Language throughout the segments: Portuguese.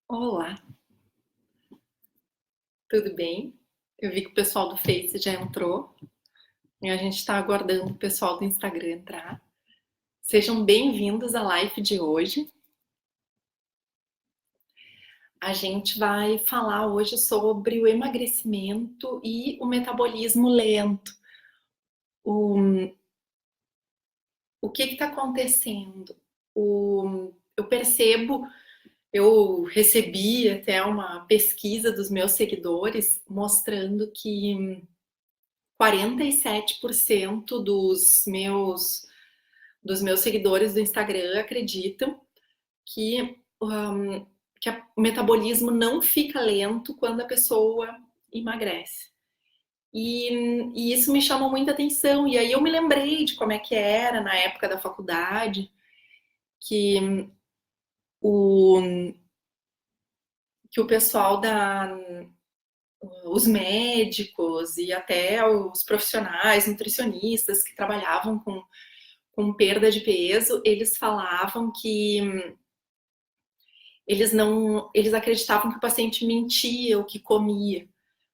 Olá, tudo bem? Eu vi que o pessoal do Face já entrou e a gente está aguardando o pessoal do Instagram entrar. Sejam bem-vindos à live de hoje. A gente vai falar hoje sobre o emagrecimento e o metabolismo lento. O, o que está acontecendo? Eu percebo, eu recebi até uma pesquisa dos meus seguidores mostrando que 47% dos meus seguidores do Instagram acreditam que, que o metabolismo não fica lento quando a pessoa emagrece. E isso me chamou muita atenção. E aí eu me lembrei de como é que era na época da faculdade, que o, que o pessoal os médicos e até os profissionais, nutricionistas que trabalhavam com perda de peso, eles falavam que eles acreditavam que o paciente mentia o que comia,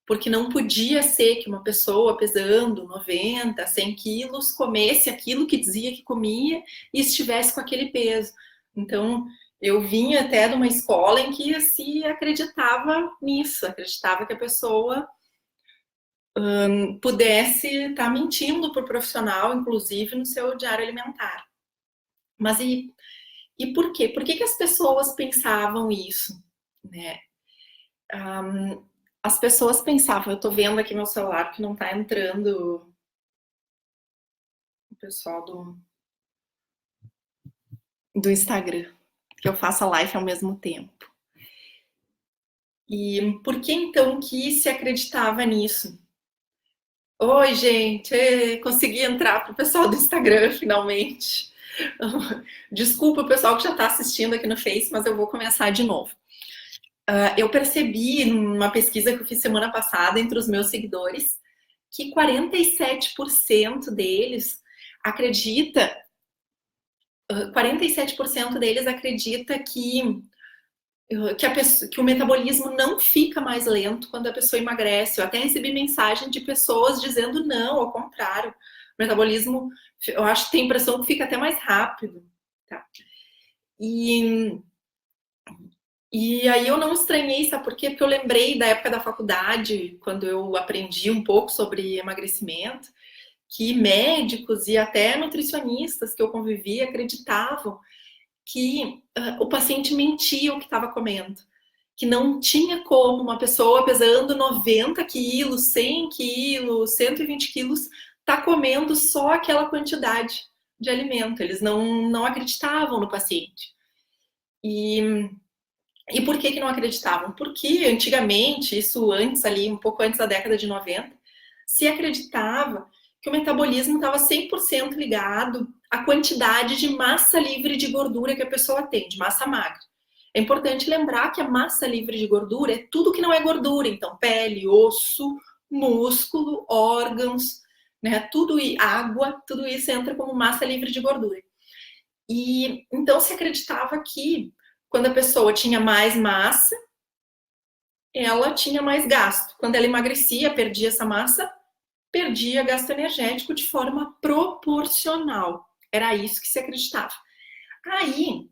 porque não podia ser que uma pessoa pesando 90, 100 quilos comesse aquilo que dizia que comia e estivesse com aquele peso. Então, eu vinha até de uma escola em que se acreditava nisso, acreditava que a pessoa pudesse estar mentindo para o profissional, inclusive no seu diário alimentar. Mas e por quê? Por que as pessoas pensavam isso? Né? As pessoas pensavam, eu estou vendo aqui meu celular que não está entrando o pessoal do Instagram, que eu faço a live ao mesmo tempo. E por que então que se acreditava nisso? Oi, gente, consegui entrar para o pessoal do Instagram finalmente. Desculpa o pessoal que já está assistindo aqui no Face, mas eu vou começar de novo. Eu percebi numa pesquisa que eu fiz semana passada entre os meus seguidores que 47% deles acredita, 47% deles acredita que o metabolismo não fica mais lento quando a pessoa emagrece. Eu até recebi mensagem de pessoas dizendo não, ao contrário. O metabolismo, eu acho que tem a impressão que fica até mais rápido. Tá? E aí eu não estranhei, sabe por quê? Porque eu lembrei da época da faculdade, quando eu aprendi um pouco sobre emagrecimento, que médicos e até nutricionistas que eu convivi acreditavam que o paciente mentia o que estava comendo. Que não tinha como uma pessoa pesando 90 quilos, 100 quilos, 120 quilos, tá comendo só aquela quantidade de alimento. Eles não acreditavam no paciente. E por que não acreditavam? Porque antigamente, isso antes ali, um pouco antes da década de 90, se acreditava que o metabolismo estava 100% ligado à quantidade de massa livre de gordura que a pessoa tem, de massa magra. É importante lembrar que a massa livre de gordura é tudo que não é gordura, então pele, osso, músculo, órgãos, né, tudo e água, tudo isso entra como massa livre de gordura. E então se acreditava que quando a pessoa tinha mais massa, ela tinha mais gasto. Quando ela emagrecia, perdia essa massa, perdia gasto energético de forma proporcional. Era isso que se acreditava. Aí,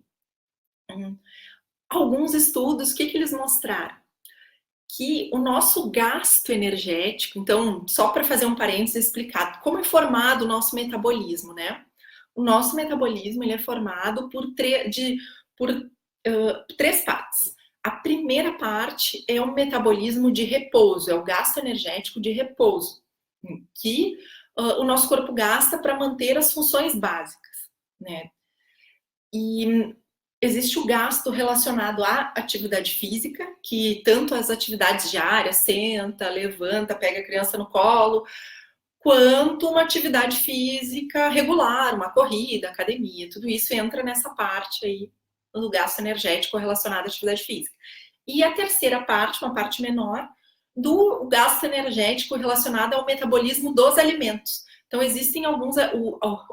alguns estudos, o que eles mostraram? Que o nosso gasto energético, então, só para fazer um parênteses explicar como é formado o nosso metabolismo, né? O nosso metabolismo ele é formado por três partes. A primeira parte é o metabolismo de repouso, é o gasto energético de repouso, que o nosso corpo gasta para manter as funções básicas, né? E existe o gasto relacionado à atividade física, que tanto as atividades diárias, senta, levanta, pega a criança no colo, quanto uma atividade física regular, uma corrida, academia, tudo isso entra nessa parte aí do gasto energético relacionado à atividade física. E a terceira parte, uma parte menor, do gasto energético relacionado ao metabolismo dos alimentos. Então, existem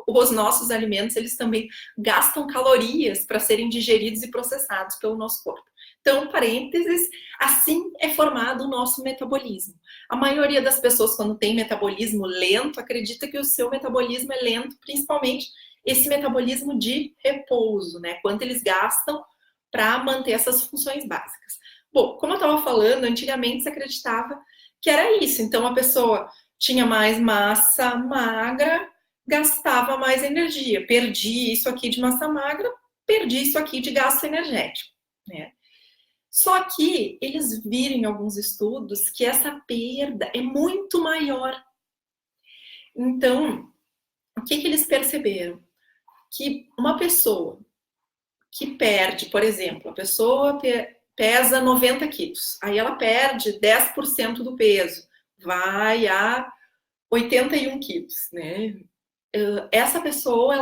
os nossos alimentos, eles também gastam calorias para serem digeridos e processados pelo nosso corpo. Então, parênteses, assim é formado o nosso metabolismo. A maioria das pessoas, quando tem metabolismo lento, acredita que o seu metabolismo é lento, principalmente esse metabolismo de repouso, né? Quanto eles gastam para manter essas funções básicas. Bom, como eu estava falando, antigamente se acreditava que era isso. Então, a pessoa tinha mais massa magra, gastava mais energia. Perdi isso aqui de massa magra, perdi isso aqui de gasto energético, né? Só que eles viram em alguns estudos que essa perda é muito maior. Então, o que eles perceberam? Que uma pessoa que perde, por exemplo, a pessoa pesa 90 quilos, aí ela perde 10% do peso, vai a 81 quilos, né? Essa pessoa,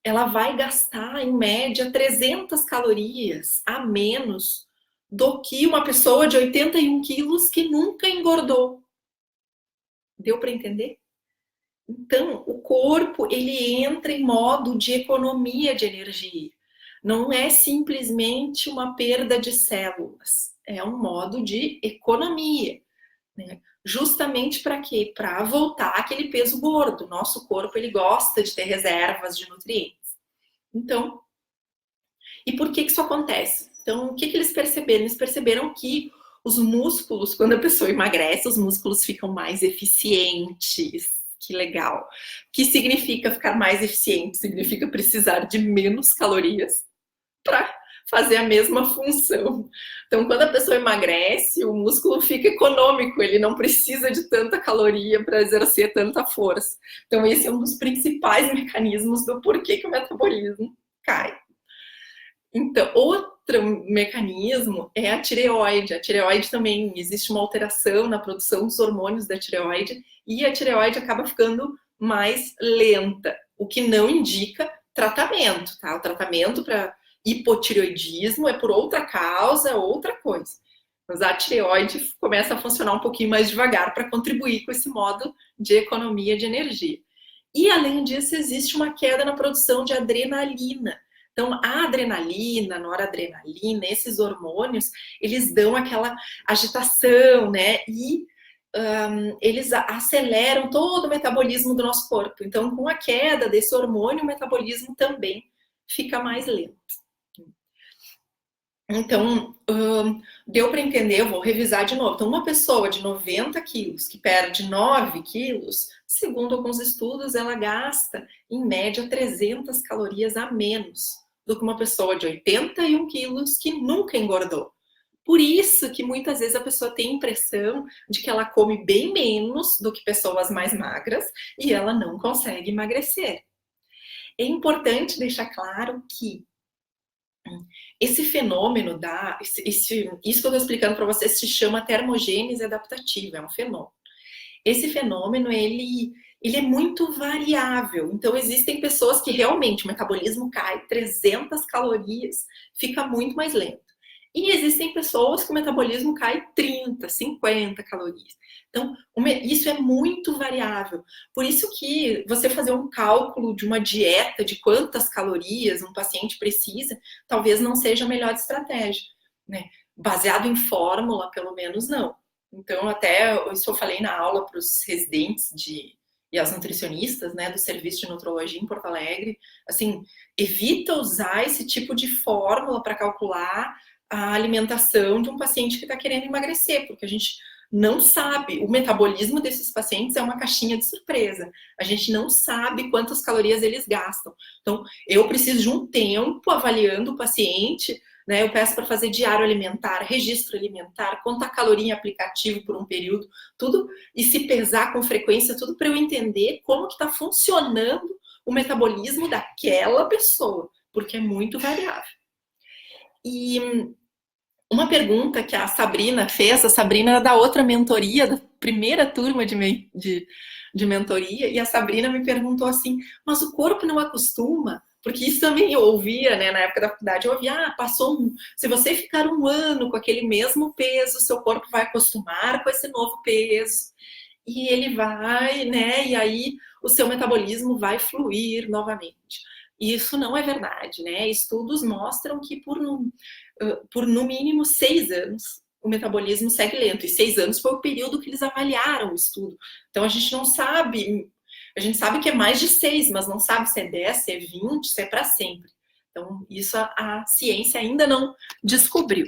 ela vai gastar, em média, 300 calorias a menos do que uma pessoa de 81 quilos que nunca engordou. Deu para entender? Então, o corpo, ele entra em modo de economia de energia. Não é simplesmente uma perda de células, é um modo de economia, né? Justamente para quê? Para voltar aquele peso gordo. Nosso corpo, ele gosta de ter reservas de nutrientes. Então, e por que isso acontece? Então, o que eles perceberam? Eles perceberam que os músculos, quando a pessoa emagrece, os músculos ficam mais eficientes. Que legal. O que significa ficar mais eficiente? Significa precisar de menos calorias para fazer a mesma função. Então, quando a pessoa emagrece, o músculo fica econômico, ele não precisa de tanta caloria para exercer tanta força. Então, esse é um dos principais mecanismos do porquê que o metabolismo cai. Então, outro mecanismo é a tireoide. A tireoide também existe uma alteração na produção dos hormônios da tireoide e a tireoide acaba ficando mais lenta, o que não indica tratamento, tá? O tratamento para hipotireoidismo é por outra causa, outra coisa. Mas a tireoide começa a funcionar um pouquinho mais devagar para contribuir com esse modo de economia de energia. E, além disso, existe uma queda na produção de adrenalina. Então, a adrenalina, a noradrenalina, esses hormônios, eles dão aquela agitação, né? E eles aceleram todo o metabolismo do nosso corpo. Então, com a queda desse hormônio, o metabolismo também fica mais lento. Então, deu para entender, eu vou revisar de novo. Então, uma pessoa de 90 quilos que perde 9 quilos, segundo alguns estudos, ela gasta, em média, 300 calorias a menos do que uma pessoa de 81 quilos que nunca engordou. Por isso que muitas vezes a pessoa tem a impressão de que ela come bem menos do que pessoas mais magras e ela não consegue emagrecer. É importante deixar claro que esse fenômeno isso que eu estou explicando para vocês se chama termogênese adaptativa, é um fenômeno. Esse fenômeno, ele é muito variável. Então, existem pessoas que realmente o metabolismo cai 300 calorias, fica muito mais lento. E existem pessoas que o metabolismo cai 30, 50 calorias. Então, isso é muito variável. Por isso que você fazer um cálculo de uma dieta, de quantas calorias um paciente precisa, talvez não seja a melhor estratégia, né? Baseado em fórmula, pelo menos não. Então, até isso eu falei na aula para os residentes e as nutricionistas, né, do Serviço de Nutrologia em Porto Alegre, assim, evita usar esse tipo de fórmula para calcular a alimentação de um paciente que está querendo emagrecer, porque a gente não sabe, o metabolismo desses pacientes é uma caixinha de surpresa. A gente não sabe quantas calorias eles gastam. Então, eu preciso de um tempo avaliando o paciente, né? Eu peço para fazer diário alimentar, registro alimentar, contar caloria em aplicativo por um período, tudo, e se pesar com frequência, tudo para eu entender como que está funcionando o metabolismo daquela pessoa, porque é muito variável. E uma pergunta que a Sabrina fez, a Sabrina era da outra mentoria, da primeira turma de mentoria, e a Sabrina me perguntou assim, mas o corpo não acostuma? Porque isso também eu ouvia, né, na época da faculdade, eu ouvia, se você ficar um ano com aquele mesmo peso, seu corpo vai acostumar com esse novo peso, e ele vai, né, e aí o seu metabolismo vai fluir novamente. E isso não é verdade, né? Estudos mostram que por no mínimo 6 anos o metabolismo segue lento. E 6 anos foi o período que eles avaliaram o estudo. Então a gente não sabe, a gente sabe que é mais de 6, mas não sabe se é 10, se é 20, se é para sempre. Então isso a ciência ainda não descobriu.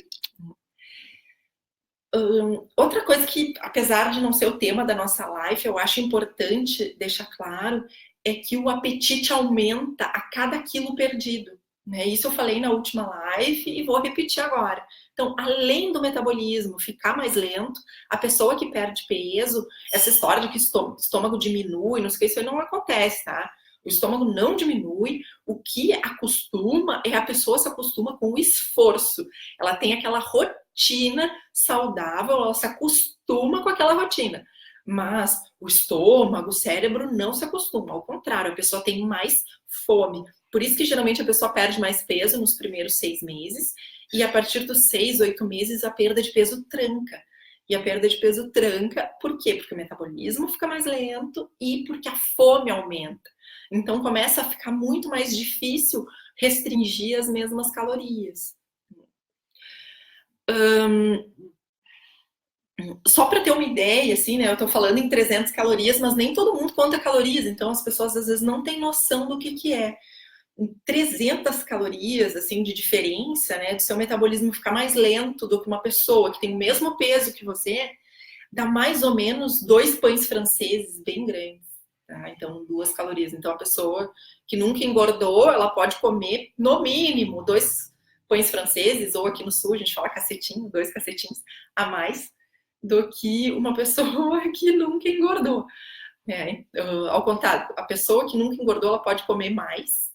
Outra coisa que, apesar de não ser o tema da nossa live, eu acho importante deixar claro é que o apetite aumenta a cada quilo perdido, né? Isso eu falei na última live e vou repetir agora. Então, além do metabolismo ficar mais lento, a pessoa que perde peso, essa história de que o estômago diminui, não sei o que, isso aí não acontece, tá? O estômago não diminui, o que acostuma é a pessoa se acostuma com o esforço. Ela tem aquela rotina saudável, ela se acostuma com aquela rotina. Mas o estômago, o cérebro não se acostuma, ao contrário, a pessoa tem mais fome. Por isso que geralmente a pessoa perde mais peso nos primeiros 6 meses, e a partir dos 6, 8 meses a perda de peso tranca. E a perda de peso tranca, por quê? Porque o metabolismo fica mais lento e porque a fome aumenta. Então começa a ficar muito mais difícil restringir as mesmas calorias. Só para ter uma ideia, assim, né? Eu tô falando em 300 calorias, mas nem todo mundo conta calorias, então as pessoas às vezes não têm noção do que é. 300 calorias, assim, de diferença, né? Do seu metabolismo ficar mais lento do que uma pessoa que tem o mesmo peso que você, dá mais ou menos 2 pães franceses bem grandes. Tá? Então, 2 calorias. Então, a pessoa que nunca engordou, ela pode comer, no mínimo, 2 pães franceses, ou aqui no sul a gente fala cacetinho, 2 cacetinhos a mais do que uma pessoa que nunca engordou. Ao contrário, a pessoa que nunca engordou, ela pode comer mais,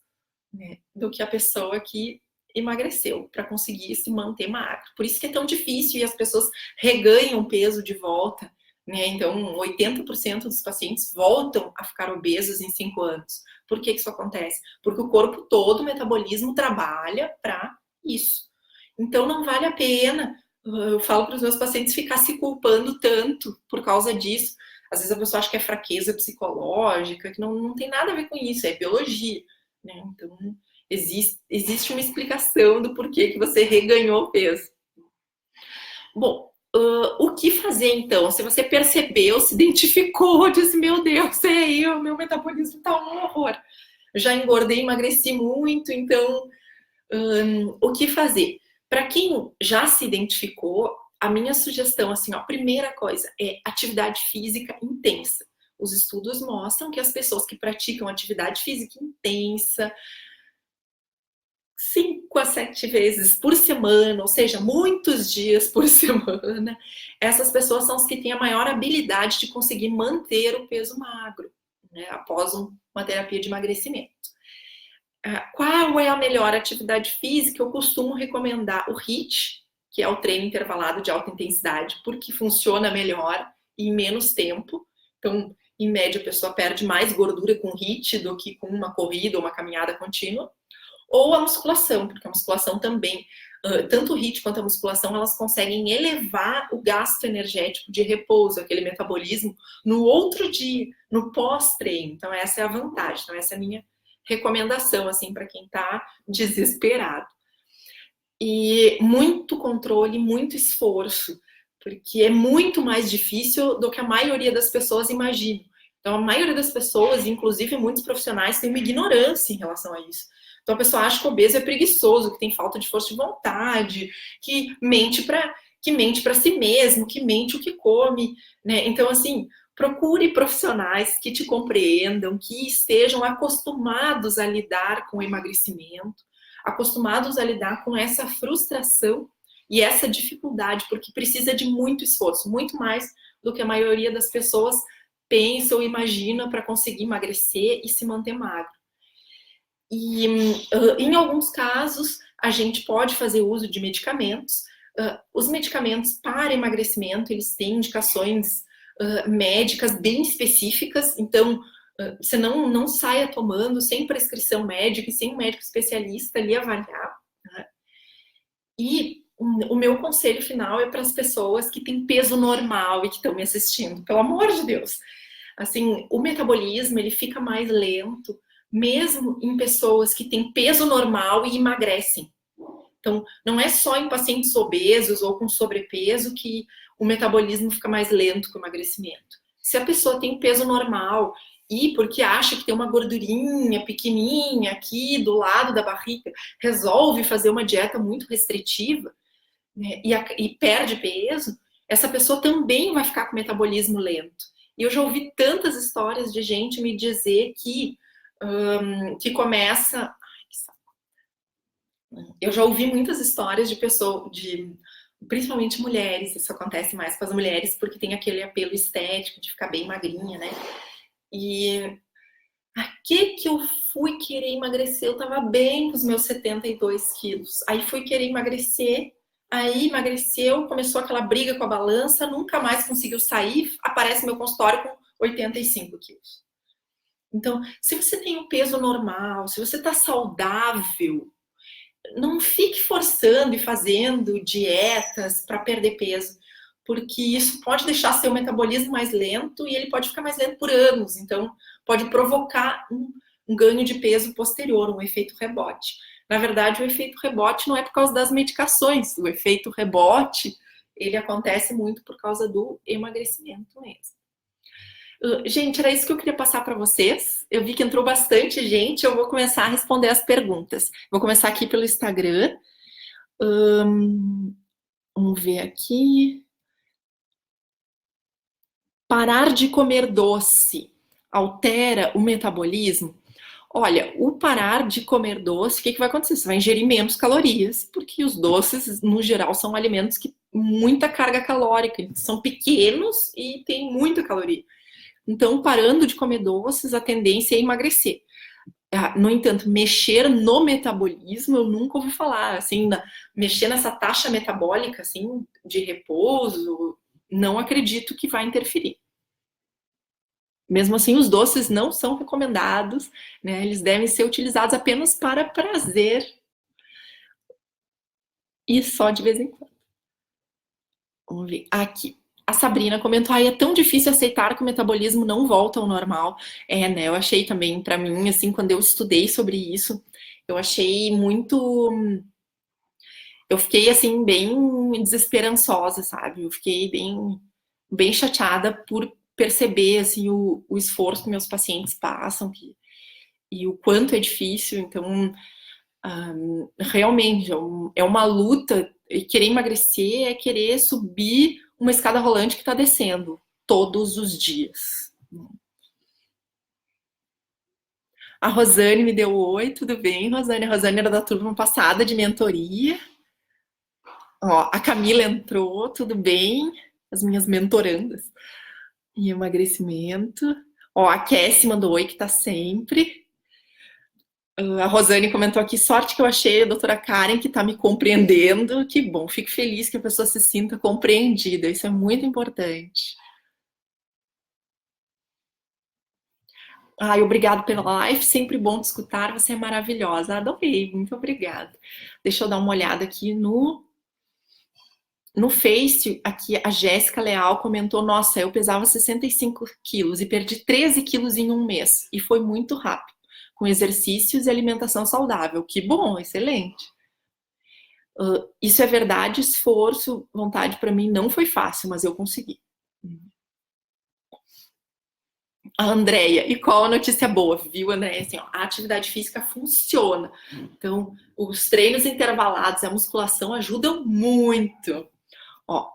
né, do que a pessoa que emagreceu para conseguir se manter magro. Por isso que é tão difícil e as pessoas reganham peso de volta, né? Então, 80% dos pacientes voltam a ficar obesos em 5 anos. Por que isso acontece? Porque o corpo todo, o metabolismo trabalha para isso. Então, não vale a pena, eu falo para os meus pacientes, ficar se culpando tanto por causa disso. Às vezes a pessoa acha que é fraqueza psicológica, que não tem nada a ver com isso, é biologia. Né? Então, existe uma explicação do porquê que você reganhou peso. Bom, o que fazer então? Se você percebeu, se identificou, disse, meu Deus, é eu, meu metabolismo tá um horror. Já engordei, emagreci muito, então, o que fazer? Para quem já se identificou, a minha sugestão, assim, a primeira coisa é atividade física intensa. Os estudos mostram que as pessoas que praticam atividade física intensa 5 a 7 vezes por semana, ou seja, muitos dias por semana, essas pessoas são as que têm a maior habilidade de conseguir manter o peso magro, né, após uma terapia de emagrecimento. Qual é a melhor atividade física? Eu costumo recomendar o HIIT, que é o treino intervalado de alta intensidade, porque funciona melhor e em menos tempo. Então, em média, a pessoa perde mais gordura com HIIT do que com uma corrida ou uma caminhada contínua. Ou a musculação, porque a musculação também, tanto o HIIT quanto a musculação, elas conseguem elevar o gasto energético de repouso, aquele metabolismo, no outro dia, no pós-treino. Então, essa é a vantagem. Então, essa é a minha recomendação, assim, para quem está desesperado. E muito controle, muito esforço, porque é muito mais difícil do que a maioria das pessoas imagina. Então, a maioria das pessoas, inclusive muitos profissionais, tem uma ignorância em relação a isso. Então, a pessoa acha que o obeso é preguiçoso, que tem falta de força de vontade, que mente para si mesmo, que mente o que come, né? Então, assim, procure profissionais que te compreendam, que estejam acostumados a lidar com o emagrecimento, acostumados a lidar com essa frustração e essa dificuldade, porque precisa de muito esforço, muito mais do que a maioria das pessoas pensa ou imagina para conseguir emagrecer e se manter magro. E em alguns casos a gente pode fazer uso de medicamentos. Os medicamentos para emagrecimento, eles têm indicações médicas bem específicas, então você não saia tomando sem prescrição médica e sem um médico especialista ali avaliar. Né? E o meu conselho final é para as pessoas que têm peso normal e que estão me assistindo, pelo amor de Deus. Assim, o metabolismo ele fica mais lento mesmo em pessoas que têm peso normal e emagrecem. Então, não é só em pacientes obesos ou com sobrepeso que o metabolismo fica mais lento que o emagrecimento. Se a pessoa tem peso normal e porque acha que tem uma gordurinha pequenininha aqui do lado da barriga, resolve fazer uma dieta muito restritiva, né, e perde peso, essa pessoa também vai ficar com metabolismo lento. E eu já ouvi tantas histórias de gente me dizer que começa. Eu já ouvi muitas histórias de pessoas, principalmente mulheres, isso acontece mais com as mulheres, porque tem aquele apelo estético de ficar bem magrinha, né? E aqui que eu fui querer emagrecer, eu tava bem com os meus 72 quilos. Aí fui querer emagrecer, aí emagreceu, começou aquela briga com a balança, nunca mais conseguiu sair, aparece meu consultório com 85 quilos. Então, se você tem um peso normal, se você tá saudável, não fique forçando e fazendo dietas para perder peso, porque isso pode deixar seu metabolismo mais lento e ele pode ficar mais lento por anos. Então, pode provocar um ganho de peso posterior, um efeito rebote. Na verdade, o efeito rebote não é por causa das medicações. O efeito rebote, ele acontece muito por causa do emagrecimento mesmo. Gente, era isso que eu queria passar para vocês. Eu vi que entrou bastante gente, eu vou começar a responder as perguntas. Vou começar aqui pelo Instagram. Vamos ver aqui. Parar de comer doce altera o metabolismo? Olha, o parar de comer doce, o que vai acontecer? Você vai ingerir menos calorias, porque os doces, no geral, são alimentos que muita carga calórica, são pequenos e tem muita caloria. Então, parando de comer doces, a tendência é emagrecer. No entanto, mexer no metabolismo, eu nunca ouvi falar, assim, mexer nessa taxa metabólica, assim, de repouso, não acredito que vai interferir. Mesmo assim, os doces não são recomendados, né? Eles devem ser utilizados apenas para prazer e só de vez em quando. Vamos ver aqui. A Sabrina comentou, é tão difícil aceitar que o metabolismo não volta ao normal. Né, eu achei também, para mim, assim, quando eu estudei sobre isso, eu achei muito... Eu fiquei, assim, bem desesperançosa, sabe? Eu fiquei bem chateada por perceber, assim, o esforço que meus pacientes passam e o quanto é difícil. Então, realmente, é uma luta. E querer emagrecer é querer subir uma escada rolante que está descendo todos os dias. A Rosane me deu oi, tudo bem, Rosane? A Rosane era da turma passada de mentoria. Ó, a Camila entrou, tudo bem? As minhas mentorandas em emagrecimento. Ó, a Cassie mandou oi, que tá sempre. A Rosane comentou aqui, sorte que eu achei a doutora Karen que está me compreendendo. Que bom, fico feliz que a pessoa se sinta compreendida, isso é muito importante. Ai, obrigado pela live, sempre bom te escutar, você é maravilhosa. Adorei, muito obrigada. Deixa eu dar uma olhada aqui no Face. Aqui a Jéssica Leal comentou, nossa, eu pesava 65 quilos e perdi 13 quilos em um mês, e foi muito rápido, com exercícios e alimentação saudável. Que bom, excelente. Isso é verdade, esforço, vontade para mim não foi fácil, mas eu consegui. A Andrea, e qual a notícia boa, viu, Andréia? Assim, ó, a atividade física funciona. Então, os treinos intervalados, a musculação ajudam muito. Ó,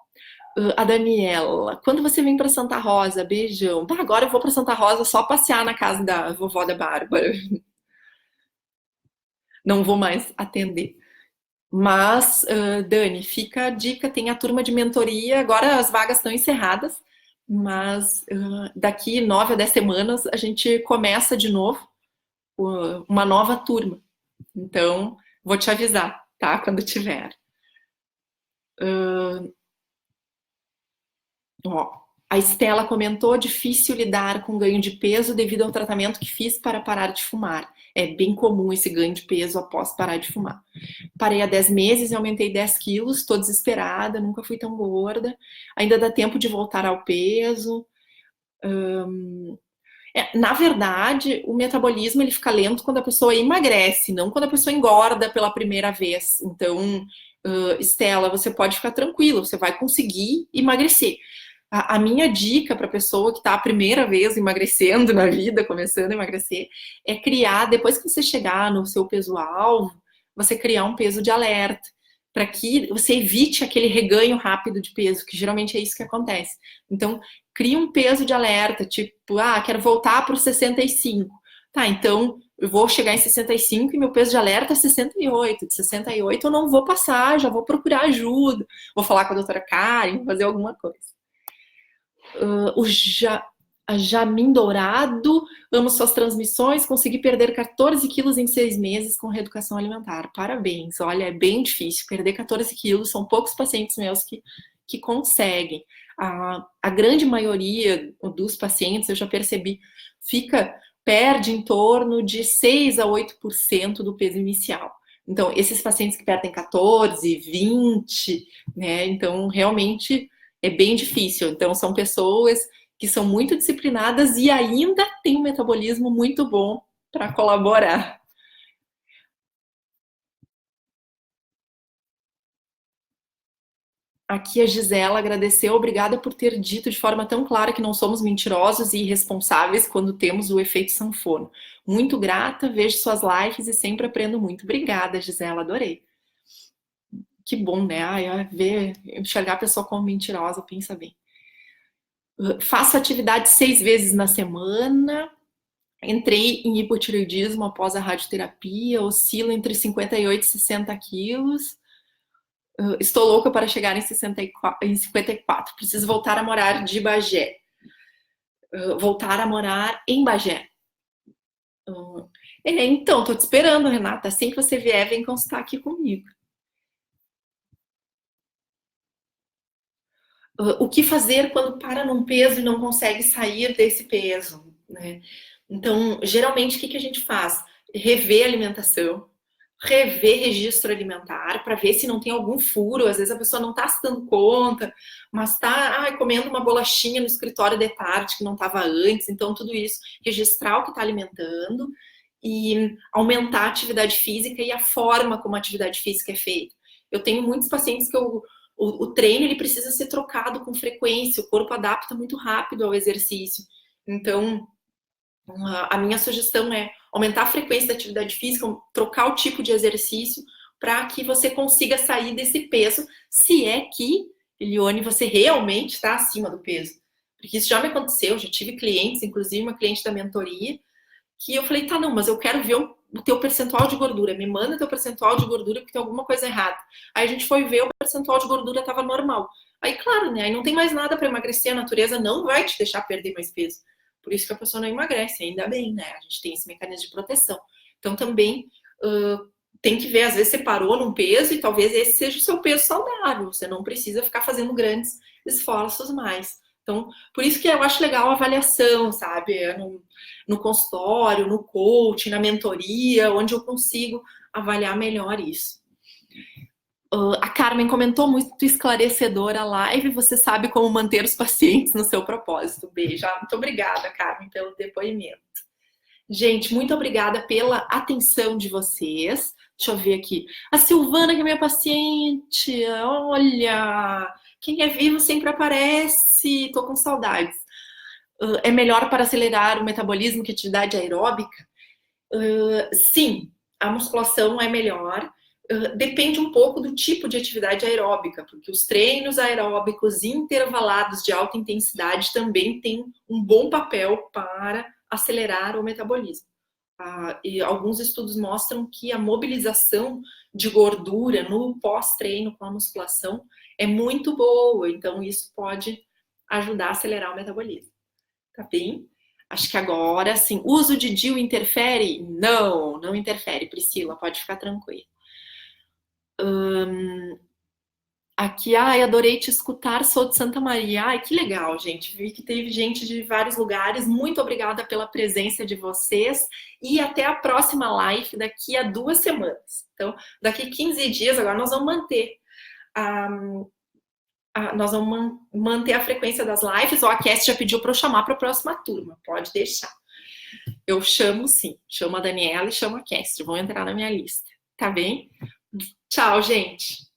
a Daniela, quando você vem para Santa Rosa, beijão. Agora eu vou para Santa Rosa só passear na casa da vovó da Bárbara. Não vou mais atender. Mas, Dani, fica a dica, tem a turma de mentoria, agora as vagas estão encerradas, mas daqui 9 a 10 semanas a gente começa de novo uma nova turma. Então, vou te avisar, tá? Quando tiver. Ó, a Estela comentou, difícil lidar com ganho de peso devido ao tratamento que fiz para parar de fumar. É bem comum esse ganho de peso após parar de fumar. Parei há 10 meses e aumentei 10 quilos, estou desesperada, nunca fui tão gorda. Ainda dá tempo de voltar ao peso. Na verdade, o metabolismo ele fica lento quando a pessoa emagrece, não quando a pessoa engorda pela primeira vez. Então, Estela, você pode ficar tranquila, você vai conseguir emagrecer. A minha dica para a pessoa que está a primeira vez emagrecendo na vida, começando a emagrecer, é criar, depois que você chegar no seu peso-alvo, você criar um peso de alerta, para que você evite aquele reganho rápido de peso, que geralmente é isso que acontece. Então, cria um peso de alerta, tipo, quero voltar para os 65. Tá, então eu vou chegar em 65 e meu peso de alerta é 68. De 68 eu não vou passar, já vou procurar ajuda, vou falar com a doutora Karen, vou fazer alguma coisa. A Jamin Dourado, amo suas transmissões, consegui perder 14 quilos em 6 meses com reeducação alimentar. Parabéns, olha, é bem difícil, perder 14 quilos, são poucos pacientes meus que conseguem. A grande maioria dos pacientes, eu já percebi, perde em torno de 6 a 8% do peso inicial. Então, esses pacientes que perdem 14, 20, né, então realmente é bem difícil. Então, são pessoas que são muito disciplinadas e ainda têm um metabolismo muito bom para colaborar. Aqui a Gisela agradeceu, obrigada por ter dito de forma tão clara que não somos mentirosos e irresponsáveis quando temos o efeito sanfona. Muito grata, vejo suas lives e sempre aprendo muito. Obrigada, Gisela, adorei. Que bom, né? Enxergar a pessoa como mentirosa, pensa bem. Faço atividade 6 vezes na semana. Entrei em hipotireoidismo após a radioterapia, oscilo entre 58 e 60 quilos. Estou louca para chegar em 54. Preciso voltar a morar de Bagé. Voltar a morar em Bagé. Então, tô te esperando, Renata. Assim que você vier, vem consultar aqui comigo. O que fazer quando para num peso e não consegue sair desse peso, né? Então, geralmente, o que a gente faz? Rever a alimentação, rever registro alimentar para ver se não tem algum furo. Às vezes a pessoa não está se dando conta, mas está comendo uma bolachinha no escritório de tarde que não estava antes. Então, tudo isso, registrar o que está alimentando e aumentar a atividade física e a forma como a atividade física é feita. Eu tenho muitos pacientes que o treino ele precisa ser trocado com frequência, o corpo adapta muito rápido ao exercício. Então, a minha sugestão é aumentar a frequência da atividade física, trocar o tipo de exercício para que você consiga sair desse peso, se é que, Elione, você realmente está acima do peso. Porque isso já me aconteceu, já tive clientes, inclusive uma cliente da mentoria, que eu falei, tá, não, mas eu quero ver o teu percentual de gordura, me manda teu percentual de gordura porque tem alguma coisa errada. Aí a gente foi ver, o percentual de gordura estava normal. Aí, claro, né, aí não tem mais nada para emagrecer, a natureza não vai te deixar perder mais peso. Por isso que a pessoa não emagrece, ainda bem, né? A gente tem esse mecanismo de proteção. Então, também tem que ver, às vezes você parou num peso e talvez esse seja o seu peso saudável. Você não precisa ficar fazendo grandes esforços mais. Então, por isso que eu acho legal a avaliação, sabe? No consultório, no coaching, na mentoria, onde eu consigo avaliar melhor isso. A Carmen comentou muito esclarecedora a live. Você sabe como manter os pacientes no seu propósito. Beijo. Muito obrigada, Carmen, pelo depoimento. Gente, muito obrigada pela atenção de vocês. Deixa eu ver aqui. A Silvana, que é minha paciente. Olha, quem é vivo sempre aparece. Tô com saudades. É melhor para acelerar o metabolismo que a atividade aeróbica? Sim, a musculação é melhor. Depende um pouco do tipo de atividade aeróbica, porque os treinos aeróbicos intervalados de alta intensidade também têm um bom papel para acelerar o metabolismo. E alguns estudos mostram que a mobilização de gordura no pós-treino com a musculação é muito boa, então isso pode ajudar a acelerar o metabolismo. Tá bem? Acho que agora, sim. Uso de DIU interfere? Não, não interfere, Priscila, pode ficar tranquila. Aqui, adorei te escutar, sou de Santa Maria. Ai, que legal, gente. Vi que teve gente de vários lugares. Muito obrigada pela presença de vocês. E até a próxima live daqui a 2 semanas. Então, daqui 15 dias, agora nós vamos manter nós vamos manter a frequência das lives. Ó, a Cass já pediu para eu chamar para a próxima turma. Pode deixar. Eu chamo sim, chamo a Daniela e chamo a Kestri, vão entrar na minha lista, tá bem? Tchau, gente!